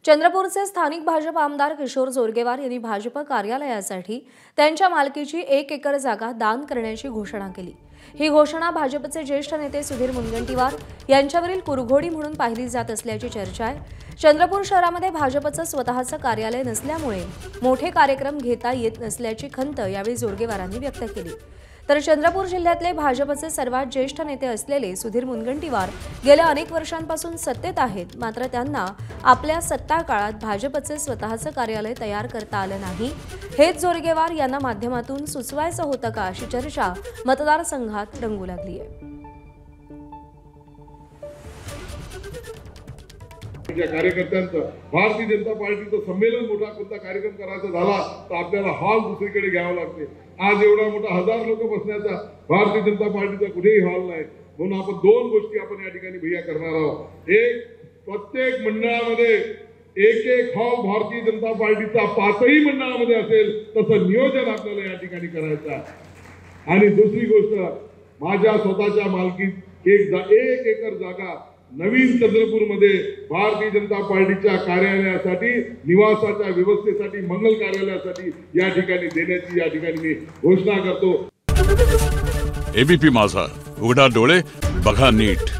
चंद्रपूरचे स्थानिक भाजप आमदार किशोर जोरगेवार यांनी भाजप कार्यालयासाठी त्यांच्या मालकीची 1 एकर जागा दान करण्याची घोषणा केली। ही घोषणा भाजपचे ज्येष्ठ नेते सुधीर मुनगंटीवार यांच्यावरील कुरघोडी म्हणून पाहिली जात असल्याची चर्चा आहे। चंद्रपूर शहरामध्ये भाजपचं स्वतःचं कार्यालय नसल्यामुळे मोठे कार्यक्रम घेता येत नसल्याची खंत यावेळी जोरगेवारांनी व्यक्त केली। तर चंद्रपूर जिल्ह्यातले भाजपचे सर्वात ज्येष्ठ नेते असलेले सुधीर मुनगंटीवार गेल्या अनेक वर्षांपासून सत्तेत आहेत, मात्र त्यांना आपल्या सत्ता काळात भाजपचे स्वतःचं कार्यालय तयार करता आलं नाही। हेच जोरगेवार यांना माध्यमातून सुचवायचं होतं का अशी चर्चा मतदारसंघात रंगू लागली आहे। कार्यकर्त्यांचं भारतीय जनता पार्टीचं संमेलन मोठा कोणता कार्यक्रम करायचा झाला तर आपल्याला हॉल दुसरीकडे घ्यावा लागते। आज एवढा मोठा 1000 लोक बसण्याचा भारतीय जनता पार्टीचा कुठेही हॉल नाही, म्हणून आपण दोन गोष्टी आपण या ठिकाणी भैया करणार आहोत। एक, प्रत्येक मंडळामध्ये एक हॉल भारतीय जनता पार्टीचा 5ही मंडळामध्ये असेल तसं नियोजन आपल्याला या ठिकाणी करायचं आहे। आणि दुसरी गोष्ट, माझ्या स्वतःच्या मालकीत 1 एकर जागा नवीन चंद्रपूरमध्ये भारतीय जनता पार्टीच्या कार्यालयासाठी, निवासाच्या व्यवस्थेसाठी, मंगल कार्यालयासाठी या ठिकाणी देण्याची या ठिकाणी मी घोषणा करतो। एबीपी माझा, उघडा डोळे बघा नीट।